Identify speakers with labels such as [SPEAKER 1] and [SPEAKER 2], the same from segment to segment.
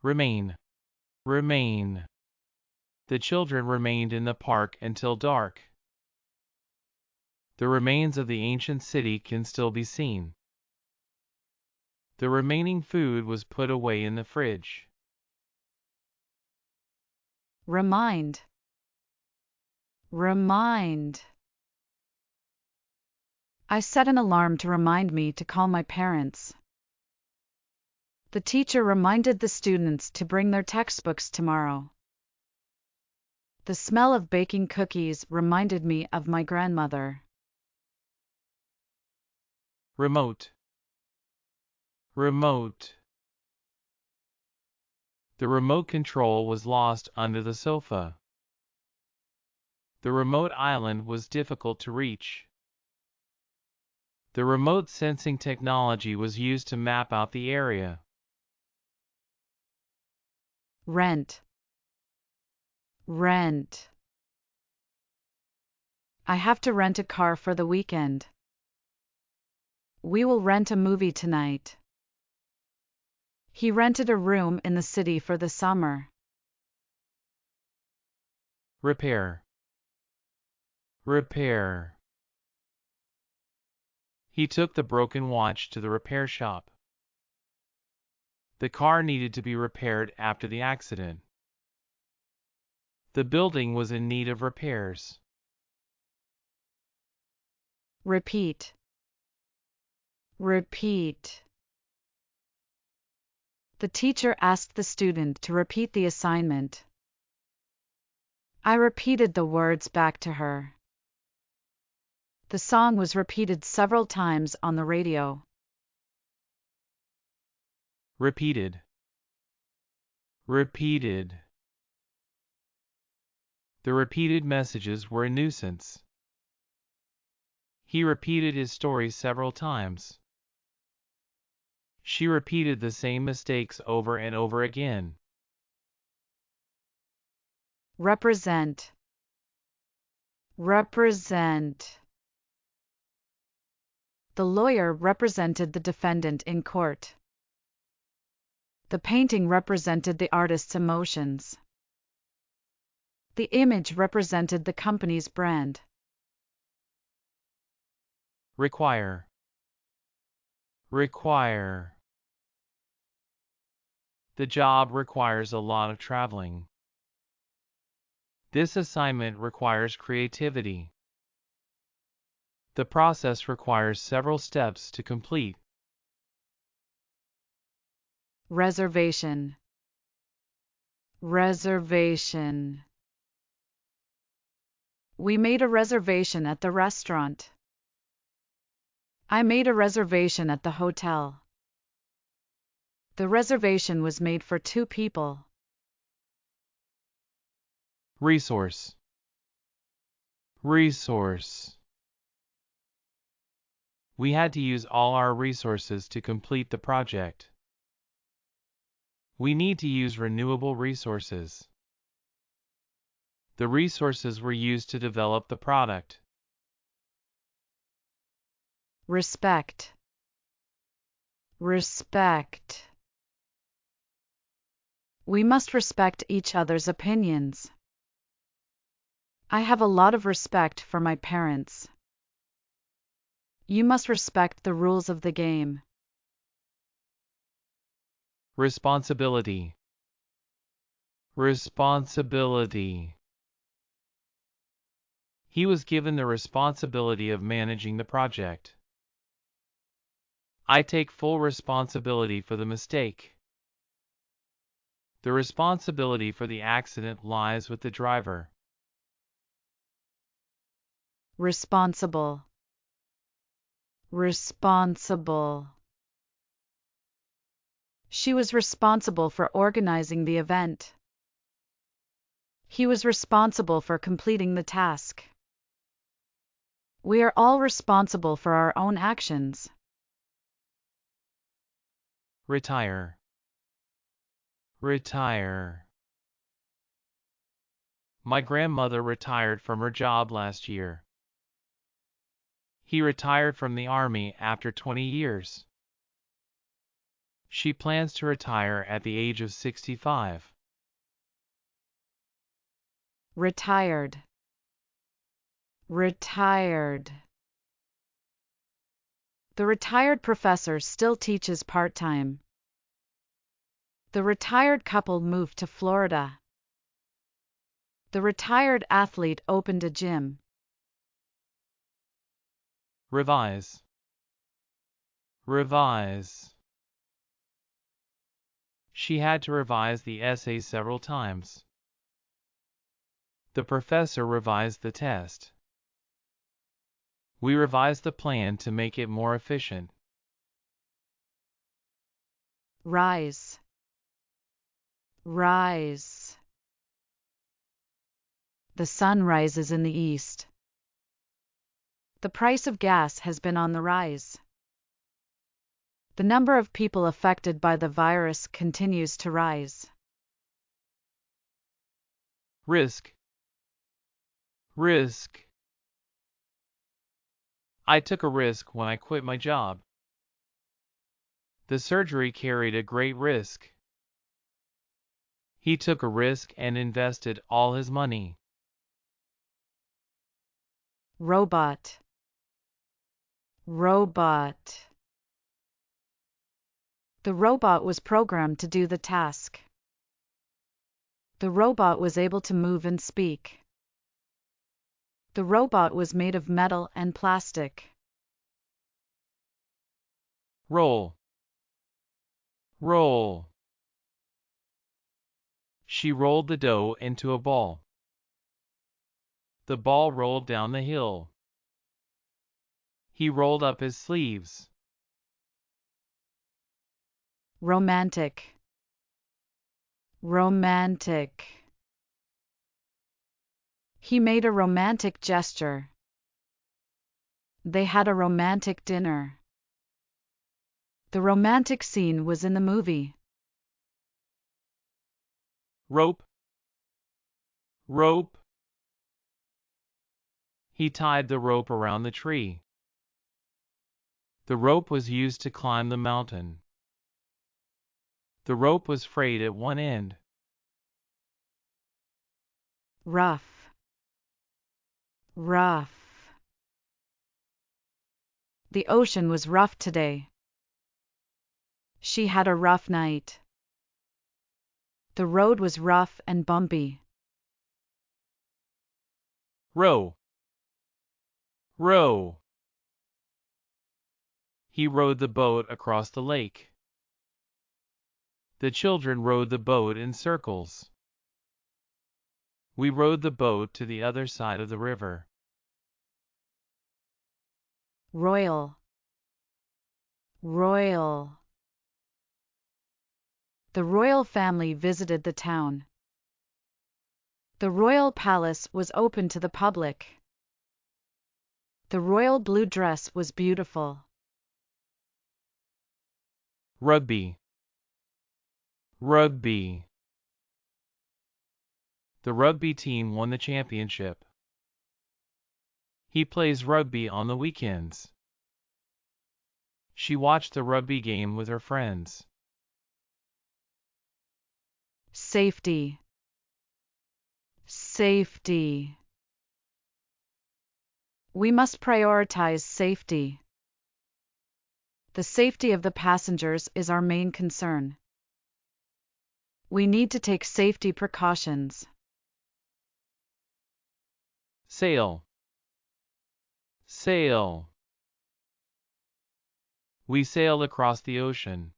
[SPEAKER 1] Remain. Remain. The children remained in the park until dark. The remains of the ancient city can still be seen. The remaining food was put away in the fridge.
[SPEAKER 2] Remind. Remind. I set an alarm to remind me to call my parents. The teacher reminded the students to bring their textbooks tomorrow. The smell of baking cookies reminded me of my grandmother.
[SPEAKER 1] Remote. Remote. The remote control was lost under the sofa. The remote island was difficult to reach. The remote sensing technology was used to map out the area.
[SPEAKER 2] Rent. Rent. I have to rent a car for the weekend. We will rent a movie tonight. He rented a room in the city for the summer.
[SPEAKER 1] Repair. Repair. He took the broken watch to the repair shop. The car needed to be repaired after the accident. The building was in need of repairs.
[SPEAKER 2] Repeat. Repeat. The teacher asked the student to repeat the assignment. I repeated the words back to her. The song was repeated several times on the radio.
[SPEAKER 1] Repeated. Repeated. The repeated messages were a nuisance. He repeated his story several times. She repeated the same mistakes over and over again.
[SPEAKER 2] Represent. Represent. The lawyer represented the defendant in court. The painting represented the artist's emotions. The image represented the company's brand.
[SPEAKER 1] Require. Require. The job requires a lot of traveling. This assignment requires creativity. The process requires several steps to complete.
[SPEAKER 2] Reservation. Reservation. We made a reservation at the restaurant. I made a reservation at the hotel. The reservation was made for 2 people.
[SPEAKER 1] Resource. Resource. We had to use all our resources to complete the project. We need to use renewable resources. The resources were used to develop the product.
[SPEAKER 2] Respect. Respect. We must respect each other's opinions. I have a lot of respect for my parents. You must respect the rules of the game.
[SPEAKER 1] Responsibility. Responsibility. He was given the responsibility of managing the project. I take full responsibility for the mistake. The responsibility for the accident lies with the driver.
[SPEAKER 2] Responsible. Responsible. She was responsible for organizing the event. He was responsible for completing the task. We are all responsible for our own actions.
[SPEAKER 1] Retire. Retire. My grandmother retired from her job last year. He retired from the army after 20 years. She plans to retire at the age of 65.
[SPEAKER 2] Retired. Retired. The retired professor still teaches part-time. The retired couple moved to Florida. The retired athlete opened a gym.
[SPEAKER 1] Revise. Revise. She had to revise the essay several times. The professor revised the test. We revised the plan to make it more efficient.
[SPEAKER 2] Rise. Rise. The sun rises in the east. The price of gas has been on the rise. The number of people affected by the virus continues to rise.
[SPEAKER 1] Risk. Risk. I took a risk when I quit my job. The surgery carried a great risk. He took a risk and invested all his money.
[SPEAKER 2] Robot. Robot. The robot was programmed to do the task. The robot was able to move and speak. The robot was made of metal and plastic.
[SPEAKER 1] Roll. Roll. She rolled the dough into a ball. The ball rolled down the hill. He rolled up his sleeves.
[SPEAKER 2] Romantic. Romantic. He made a romantic gesture. They had a romantic dinner. The romantic scene was in the movie.
[SPEAKER 1] Rope. Rope. He tied the rope around the tree. The rope was used to climb the mountain. The rope was frayed at one end.
[SPEAKER 2] Rough. Rough. The ocean was rough today. She had a rough night. The road was rough and bumpy.
[SPEAKER 1] Row. Row. He rowed the boat across the lake. The children rowed the boat in circles. We rowed the boat to the other side of the river.
[SPEAKER 2] Royal. Royal. The royal family visited the town. The royal palace was open to the public. The royal blue dress was beautiful.
[SPEAKER 1] Rugby. Rugby. The rugby team won the championship. He plays rugby on the weekends. She watched the rugby game with her friends.
[SPEAKER 2] Safety. Safety. We must prioritize safety. The safety of the passengers is our main concern. We need to take safety precautions.
[SPEAKER 1] Sail. Sail. We sailed across the ocean.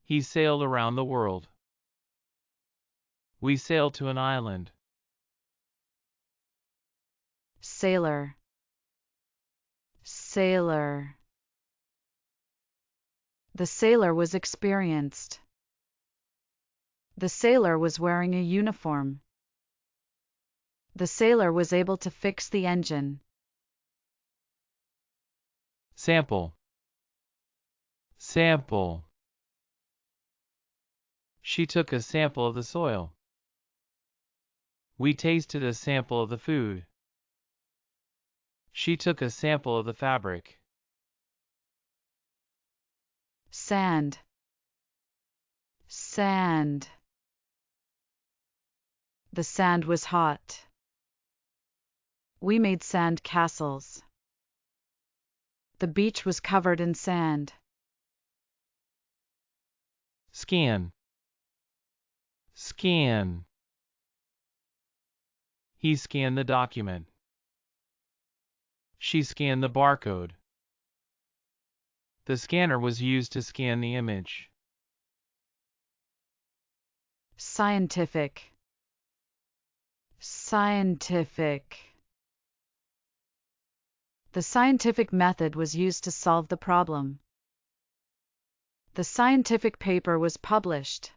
[SPEAKER 1] He sailed around the world. We sailed to an island.
[SPEAKER 2] Sailor. Sailor. The sailor was experienced. The sailor was wearing a uniform. The sailor was able to fix the engine.
[SPEAKER 1] Sample. Sample. She took a sample of the soil. We tasted a sample of the food. She took a sample of the fabric.
[SPEAKER 2] Sand. Sand. The sand was hot. We made sand castles. The beach was covered in sand.
[SPEAKER 1] Scan. Scan. He scanned the document. She scanned the barcode. The scanner was used to scan the image.
[SPEAKER 2] Scientific. Scientific. The scientific method was used to solve the problem. The scientific paper was published.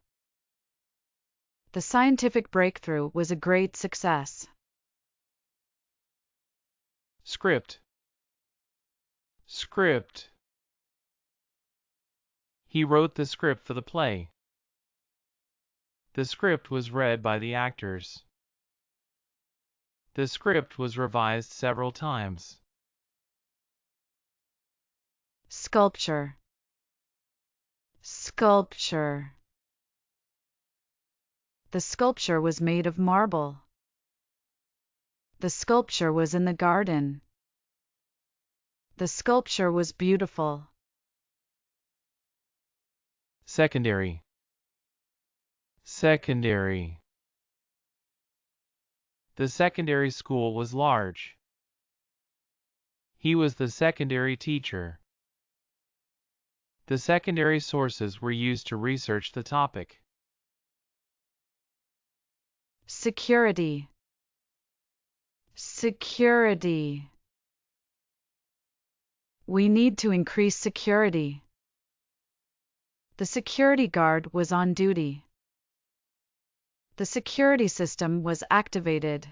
[SPEAKER 2] The scientific breakthrough was a great success.
[SPEAKER 1] Script. Script. He wrote the script for the play. The script was read by the actors. The script was revised several times.
[SPEAKER 2] Sculpture. Sculpture. The sculpture was made of marble. The sculpture was in the garden. The sculpture was beautiful.
[SPEAKER 1] Secondary. Secondary. The secondary school was large. He was the secondary teacher. The secondary sources were used to research the topic.
[SPEAKER 2] Security. Security. We need to increase security. The security guard was on duty. The security system was activated.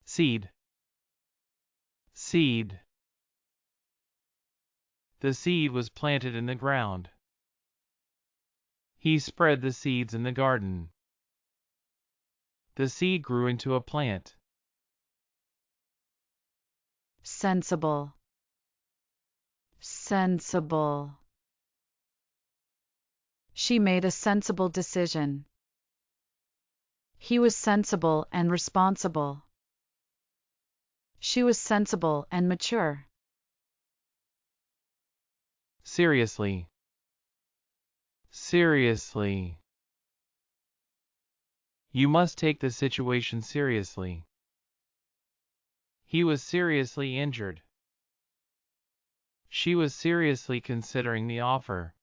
[SPEAKER 1] Seed. Seed. The seed was planted in the ground. He spread the seeds in the garden. The seed grew into a plant.
[SPEAKER 2] Sensible. Sensible. She made a sensible decision. He was sensible and responsible. She was sensible and mature.
[SPEAKER 1] Seriously. Seriously. You must take the situation seriously. He was seriously injured. She was seriously considering the offer.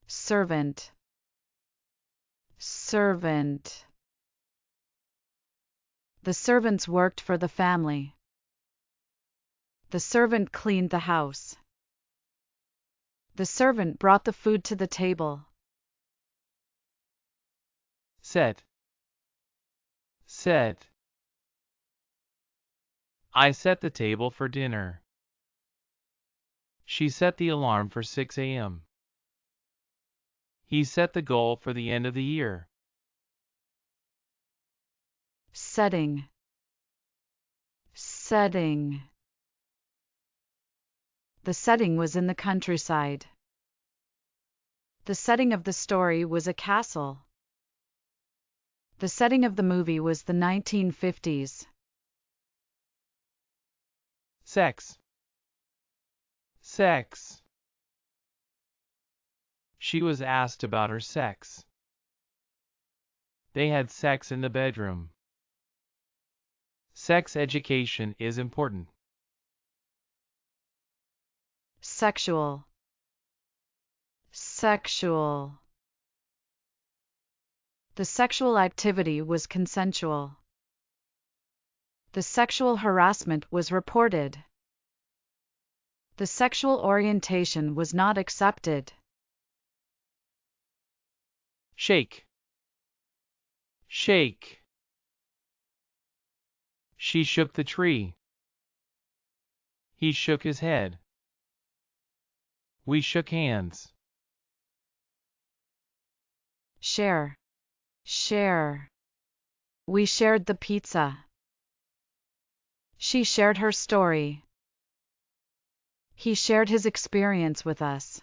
[SPEAKER 2] Servant. Servant. The servants worked for the family. The servant cleaned the house. The servant brought the food to the table.
[SPEAKER 1] Set. Set. I set the table for dinner. She set the alarm for 6 a.m. He set the goal for the end of the year.
[SPEAKER 2] Setting. Setting. The setting was in the countryside. The setting of the story was a castle. The setting of the movie was the 1950s.
[SPEAKER 1] Sex. Sex. She was asked about her sex. They had sex in the bedroom. Sex education is important.
[SPEAKER 2] Sexual. Sexual. The sexual activity was consensual. The sexual harassment was reported. The sexual orientation was not accepted.
[SPEAKER 1] Shake. Shake. She shook the tree. He shook his head. We shook hands.
[SPEAKER 2] Share. Share. We shared the pizza. She shared her story. He shared his experience with us.